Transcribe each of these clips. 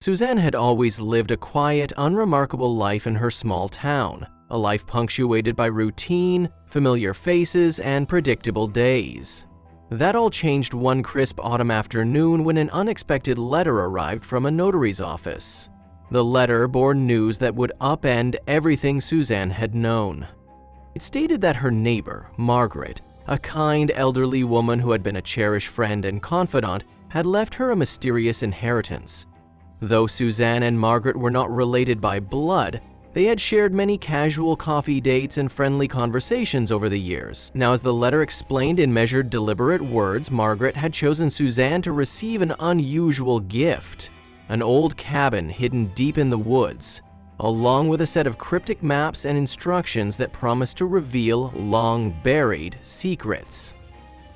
Suzanne had always lived a quiet, unremarkable life in her small town, a life punctuated by routine, familiar faces, and predictable days. That all changed one crisp autumn afternoon when an unexpected letter arrived from a notary's office. The letter bore news that would upend everything Suzanne had known. It stated that her neighbor, Margaret, a kind elderly woman who had been a cherished friend and confidant, had left her a mysterious inheritance. Though Suzanne and Margaret were not related by blood, they had shared many casual coffee dates and friendly conversations over the years. Now, as the letter explained in measured, deliberate words, Margaret had chosen Suzanne to receive an unusual gift, an old cabin hidden deep in the woods, along with a set of cryptic maps and instructions that promised to reveal long-buried secrets.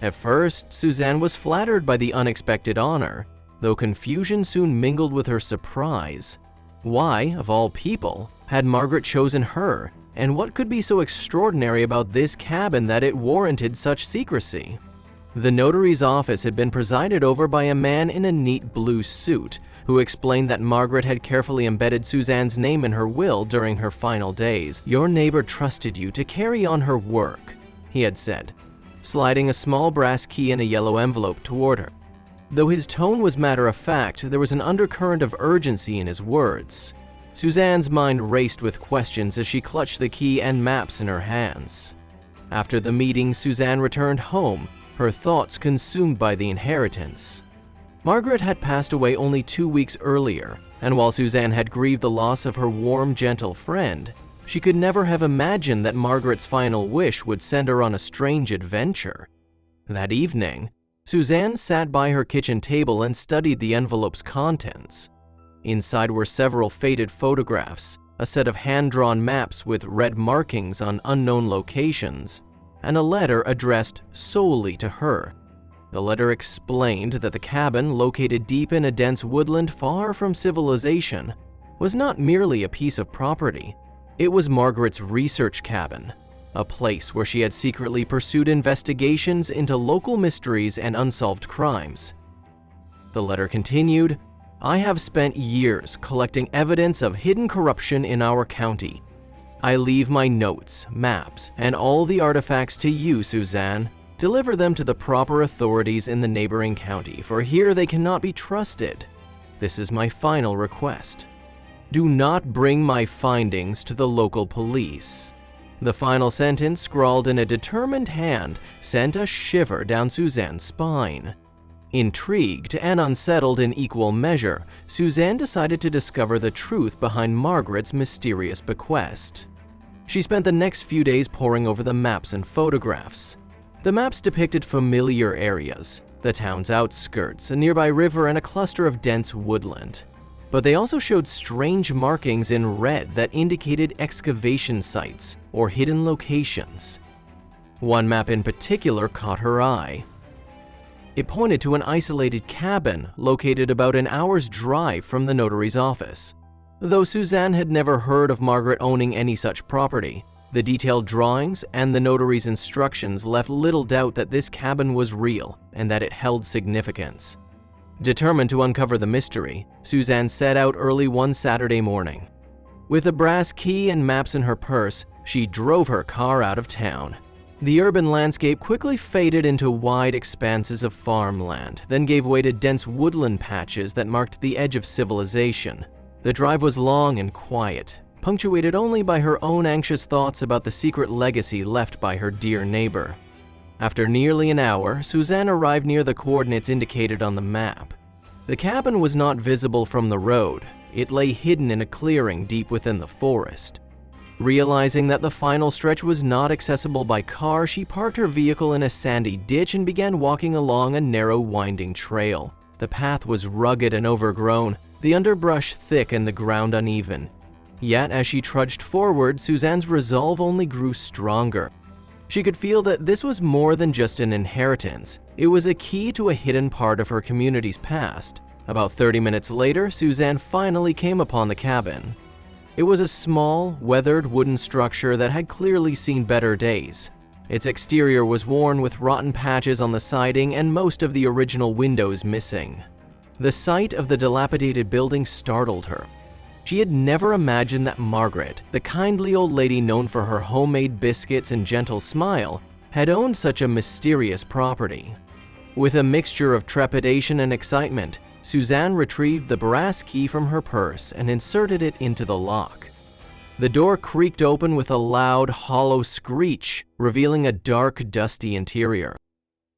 At first, Suzanne was flattered by the unexpected honor, though confusion soon mingled with her surprise. Why, of all people, had Margaret chosen her, and what could be so extraordinary about this cabin that it warranted such secrecy? The notary's office had been presided over by a man in a neat blue suit, who explained that Margaret had carefully embedded Suzanne's name in her will during her final days. "Your neighbor trusted you to carry on her work," he had said, sliding a small brass key in a yellow envelope toward her. Though his tone was matter-of-fact, there was an undercurrent of urgency in his words. Suzanne's mind raced with questions as she clutched the key and maps in her hands. After the meeting, Suzanne returned home, her thoughts consumed by the inheritance. Margaret had passed away only 2 weeks earlier, and while Suzanne had grieved the loss of her warm, gentle friend, she could never have imagined that Margaret's final wish would send her on a strange adventure. That evening, Suzanne sat by her kitchen table and studied the envelope's contents. Inside were several faded photographs, a set of hand-drawn maps with red markings on unknown locations, and a letter addressed solely to her. The letter explained that the cabin, located deep in a dense woodland far from civilization, was not merely a piece of property. It was Margaret's research cabin, a place where she had secretly pursued investigations into local mysteries and unsolved crimes. The letter continued, "I have spent years collecting evidence of hidden corruption in our county. I leave my notes, maps, and all the artifacts to you, Suzanne. Deliver them to the proper authorities in the neighboring county, for here they cannot be trusted. This is my final request. Do not bring my findings to the local police." The final sentence, scrawled in a determined hand, sent a shiver down Suzanne's spine. Intrigued and unsettled in equal measure, Suzanne decided to discover the truth behind Margaret's mysterious bequest. She spent the next few days poring over the maps and photographs. The maps depicted familiar areas, the town's outskirts, a nearby river, and a cluster of dense woodland. But they also showed strange markings in red that indicated excavation sites or hidden locations. One map in particular caught her eye. It pointed to an isolated cabin located about an hour's drive from the notary's office. Though Suzanne had never heard of Margaret owning any such property, the detailed drawings and the notary's instructions left little doubt that this cabin was real and that it held significance. Determined to uncover the mystery, Suzanne set out early one Saturday morning. With a brass key and maps in her purse, she drove her car out of town. The urban landscape quickly faded into wide expanses of farmland, then gave way to dense woodland patches that marked the edge of civilization. The drive was long and quiet, punctuated only by her own anxious thoughts about the secret legacy left by her dear neighbor. After nearly an hour, Suzanne arrived near the coordinates indicated on the map. The cabin was not visible from the road. It lay hidden in a clearing deep within the forest. Realizing that the final stretch was not accessible by car, she parked her vehicle in a sandy ditch and began walking along a narrow, winding trail. The path was rugged and overgrown, the underbrush thick and the ground uneven. Yet, as she trudged forward, Suzanne's resolve only grew stronger. She could feel that this was more than just an inheritance. It was a key to a hidden part of her community's past. About 30 minutes later, Suzanne finally came upon the cabin. It was a small, weathered wooden structure that had clearly seen better days. Its exterior was worn with rotten patches on the siding and most of the original windows missing. The sight of the dilapidated building startled her. She had never imagined that Margaret, the kindly old lady known for her homemade biscuits and gentle smile, had owned such a mysterious property. With a mixture of trepidation and excitement, Suzanne retrieved the brass key from her purse and inserted it into the lock. The door creaked open with a loud, hollow screech, revealing a dark, dusty interior.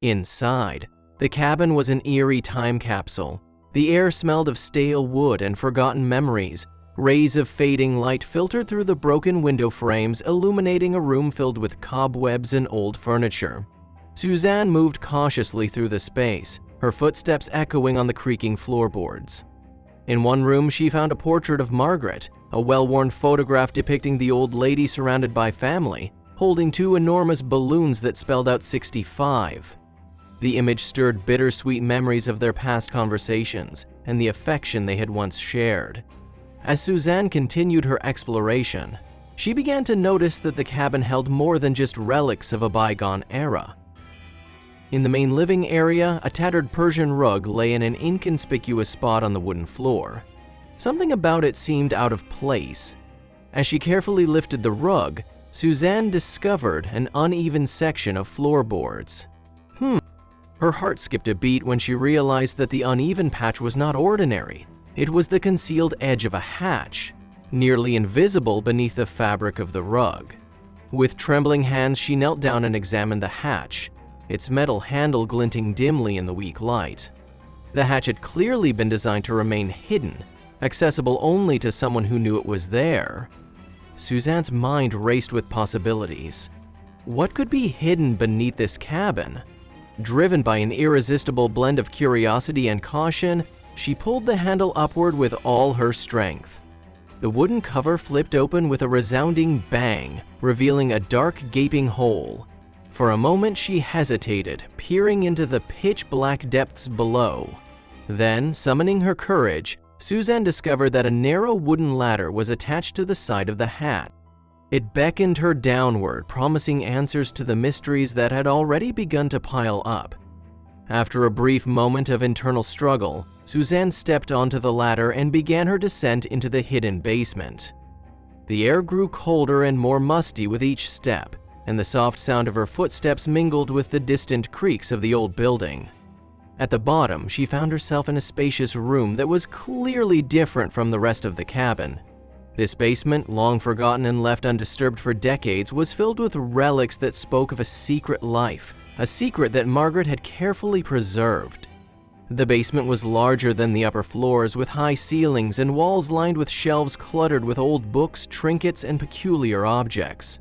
Inside, the cabin was an eerie time capsule. The air smelled of stale wood and forgotten memories. Rays of fading light filtered through the broken window frames, illuminating a room filled with cobwebs and old furniture. Suzanne moved cautiously through the space, her footsteps echoing on the creaking floorboards. In one room, she found a portrait of Margaret, a well-worn photograph depicting the old lady surrounded by family, holding two enormous balloons that spelled out 65. The image stirred bittersweet memories of their past conversations and the affection they had once shared. As Suzanne continued her exploration, she began to notice that the cabin held more than just relics of a bygone era. In the main living area, a tattered Persian rug lay in an inconspicuous spot on the wooden floor. Something about it seemed out of place. As she carefully lifted the rug, Suzanne discovered an uneven section of floorboards. Her heart skipped a beat when she realized that the uneven patch was not ordinary. It was the concealed edge of a hatch, nearly invisible beneath the fabric of the rug. With trembling hands, she knelt down and examined the hatch, its metal handle glinting dimly in the weak light. The hatch had clearly been designed to remain hidden, accessible only to someone who knew it was there. Suzanne's mind raced with possibilities. What could be hidden beneath this cabin? Driven by an irresistible blend of curiosity and caution, she pulled the handle upward with all her strength. The wooden cover flipped open with a resounding bang, revealing a dark, gaping hole. For a moment, she hesitated, peering into the pitch-black depths below. Then, summoning her courage, Suzanne discovered that a narrow wooden ladder was attached to the side of the hatch. It beckoned her downward, promising answers to the mysteries that had already begun to pile up. After a brief moment of internal struggle, Suzanne stepped onto the ladder and began her descent into the hidden basement. The air grew colder and more musty with each step, and the soft sound of her footsteps mingled with the distant creaks of the old building. At the bottom, she found herself in a spacious room that was clearly different from the rest of the cabin. This basement, long forgotten and left undisturbed for decades, was filled with relics that spoke of a secret life, a secret that Margaret had carefully preserved. The basement was larger than the upper floors, with high ceilings and walls lined with shelves cluttered with old books, trinkets, and peculiar objects.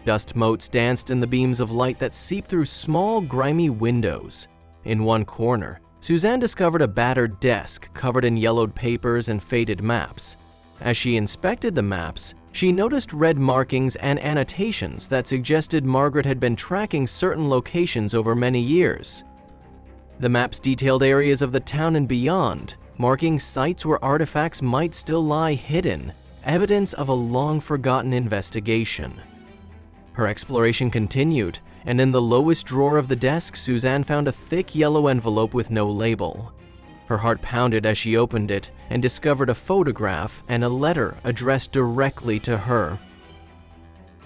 Dust motes danced in the beams of light that seeped through small, grimy windows. In one corner, Suzanne discovered a battered desk covered in yellowed papers and faded maps. As she inspected the maps, she noticed red markings and annotations that suggested Margaret had been tracking certain locations over many years. The maps detailed areas of the town and beyond, marking sites where artifacts might still lie hidden, evidence of a long-forgotten investigation. Her exploration continued, and in the lowest drawer of the desk, Suzanne found a thick yellow envelope with no label. Her heart pounded as she opened it and discovered a photograph and a letter addressed directly to her.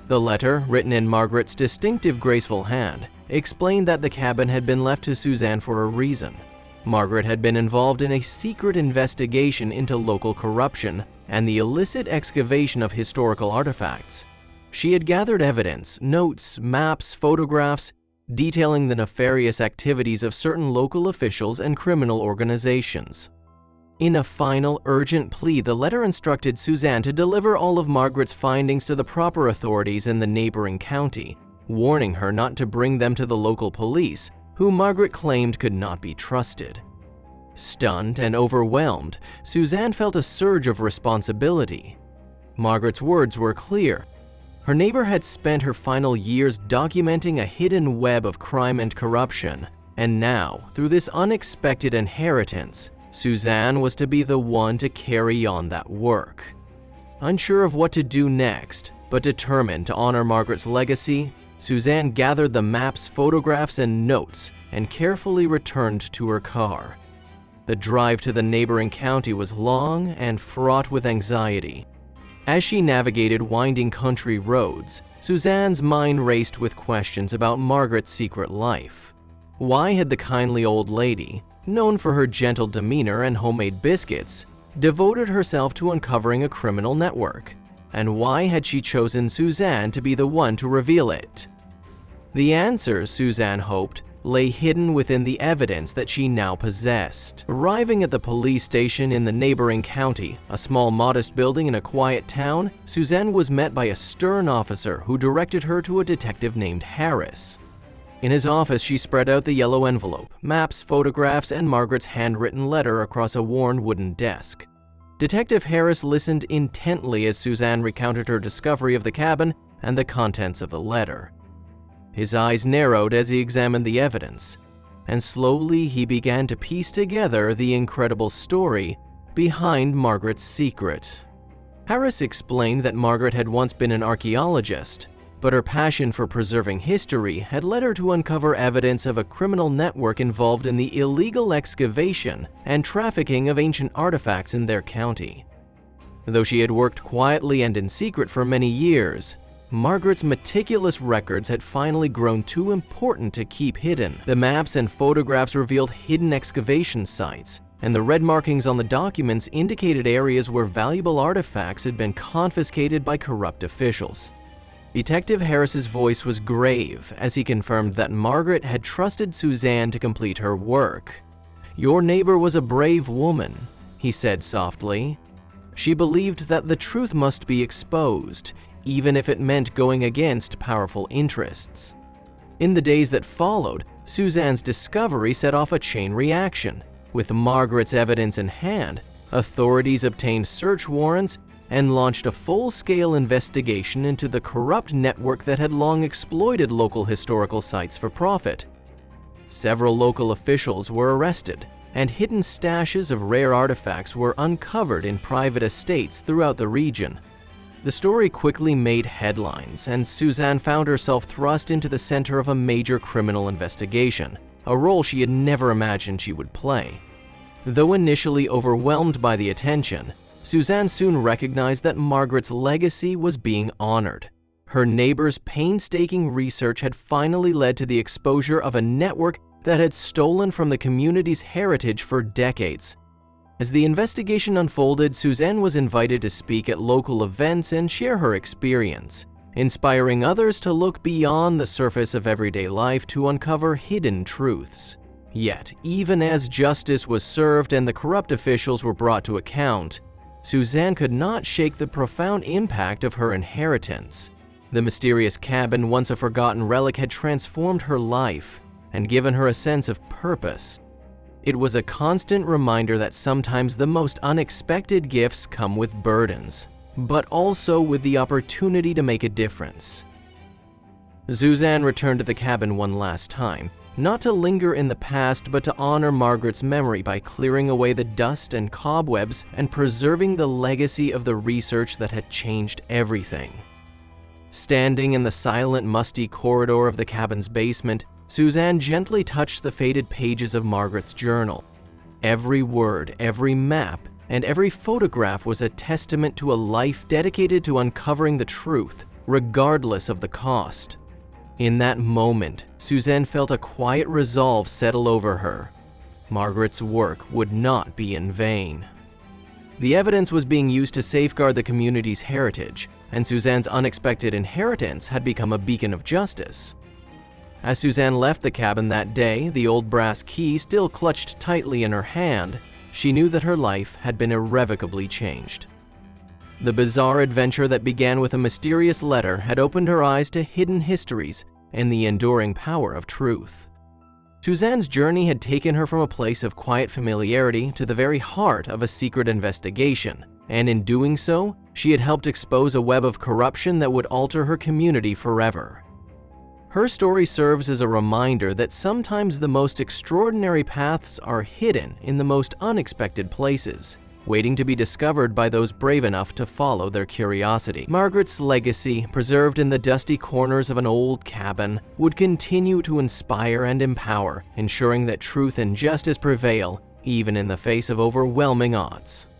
The letter, written in Margaret's distinctive, graceful hand, explained that the cabin had been left to Suzanne for a reason. Margaret had been involved in a secret investigation into local corruption and the illicit excavation of historical artifacts. She had gathered evidence, notes, maps, photographs, detailing the nefarious activities of certain local officials and criminal organizations. In a final, urgent plea, the letter instructed Suzanne to deliver all of Margaret's findings to the proper authorities in the neighboring county, warning her not to bring them to the local police, who Margaret claimed could not be trusted. Stunned and overwhelmed, Suzanne felt a surge of responsibility. Margaret's words were clear. Her neighbor had spent her final years documenting a hidden web of crime and corruption, and now, through this unexpected inheritance, Suzanne was to be the one to carry on that work. Unsure of what to do next, but determined to honor Margaret's legacy, Suzanne gathered the maps, photographs, and notes and carefully returned to her car. The drive to the neighboring county was long and fraught with anxiety. As she navigated winding country roads, Suzanne's mind raced with questions about Margaret's secret life. Why had the kindly old lady, known for her gentle demeanor and homemade biscuits, devoted herself to uncovering a criminal network? And why had she chosen Suzanne to be the one to reveal it? The answers, Suzanne hoped, lay hidden within the evidence that she now possessed. Arriving at the police station in the neighboring county, a small modest building in a quiet town, Suzanne was met by a stern officer who directed her to a detective named Harris. In his office, she spread out the yellow envelope, maps, photographs, and Margaret's handwritten letter across a worn wooden desk. Detective Harris listened intently as Suzanne recounted her discovery of the cabin and the contents of the letter. His eyes narrowed as he examined the evidence, and slowly he began to piece together the incredible story behind Margaret's secret. Harris explained that Margaret had once been an archaeologist, but her passion for preserving history had led her to uncover evidence of a criminal network involved in the illegal excavation and trafficking of ancient artifacts in their county. Though she had worked quietly and in secret for many years, Margaret's meticulous records had finally grown too important to keep hidden. The maps and photographs revealed hidden excavation sites, and the red markings on the documents indicated areas where valuable artifacts had been confiscated by corrupt officials. Detective Harris's voice was grave as he confirmed that Margaret had trusted Suzanne to complete her work. "Your neighbor was a brave woman," he said softly. "She believed that the truth must be exposed, even if it meant going against powerful interests." In the days that followed, Suzanne's discovery set off a chain reaction. With Margaret's evidence in hand, authorities obtained search warrants and launched a full-scale investigation into the corrupt network that had long exploited local historical sites for profit. Several local officials were arrested, and hidden stashes of rare artifacts were uncovered in private estates throughout the region. The story quickly made headlines, and Suzanne found herself thrust into the center of a major criminal investigation, a role she had never imagined she would play. Though initially overwhelmed by the attention, Suzanne soon recognized that Margaret's legacy was being honored. Her neighbor's painstaking research had finally led to the exposure of a network that had stolen from the community's heritage for decades. As the investigation unfolded, Suzanne was invited to speak at local events and share her experience, inspiring others to look beyond the surface of everyday life to uncover hidden truths. Yet, even as justice was served and the corrupt officials were brought to account, Suzanne could not shake the profound impact of her inheritance. The mysterious cabin, once a forgotten relic, had transformed her life and given her a sense of purpose. It was a constant reminder that sometimes the most unexpected gifts come with burdens, but also with the opportunity to make a difference. Suzanne returned to the cabin one last time, not to linger in the past, but to honor Margaret's memory by clearing away the dust and cobwebs and preserving the legacy of the research that had changed everything. Standing in the silent, musty corridor of the cabin's basement, Suzanne gently touched the faded pages of Margaret's journal. Every word, every map, and every photograph was a testament to a life dedicated to uncovering the truth, regardless of the cost. In that moment, Suzanne felt a quiet resolve settle over her. Margaret's work would not be in vain. The evidence was being used to safeguard the community's heritage, and Suzanne's unexpected inheritance had become a beacon of justice. As Suzanne left the cabin that day, the old brass key still clutched tightly in her hand, she knew that her life had been irrevocably changed. The bizarre adventure that began with a mysterious letter had opened her eyes to hidden histories and the enduring power of truth. Suzanne's journey had taken her from a place of quiet familiarity to the very heart of a secret investigation, and in doing so, she had helped expose a web of corruption that would alter her community forever. Her story serves as a reminder that sometimes the most extraordinary paths are hidden in the most unexpected places, waiting to be discovered by those brave enough to follow their curiosity. Margaret's legacy, preserved in the dusty corners of an old cabin, would continue to inspire and empower, ensuring that truth and justice prevail even in the face of overwhelming odds.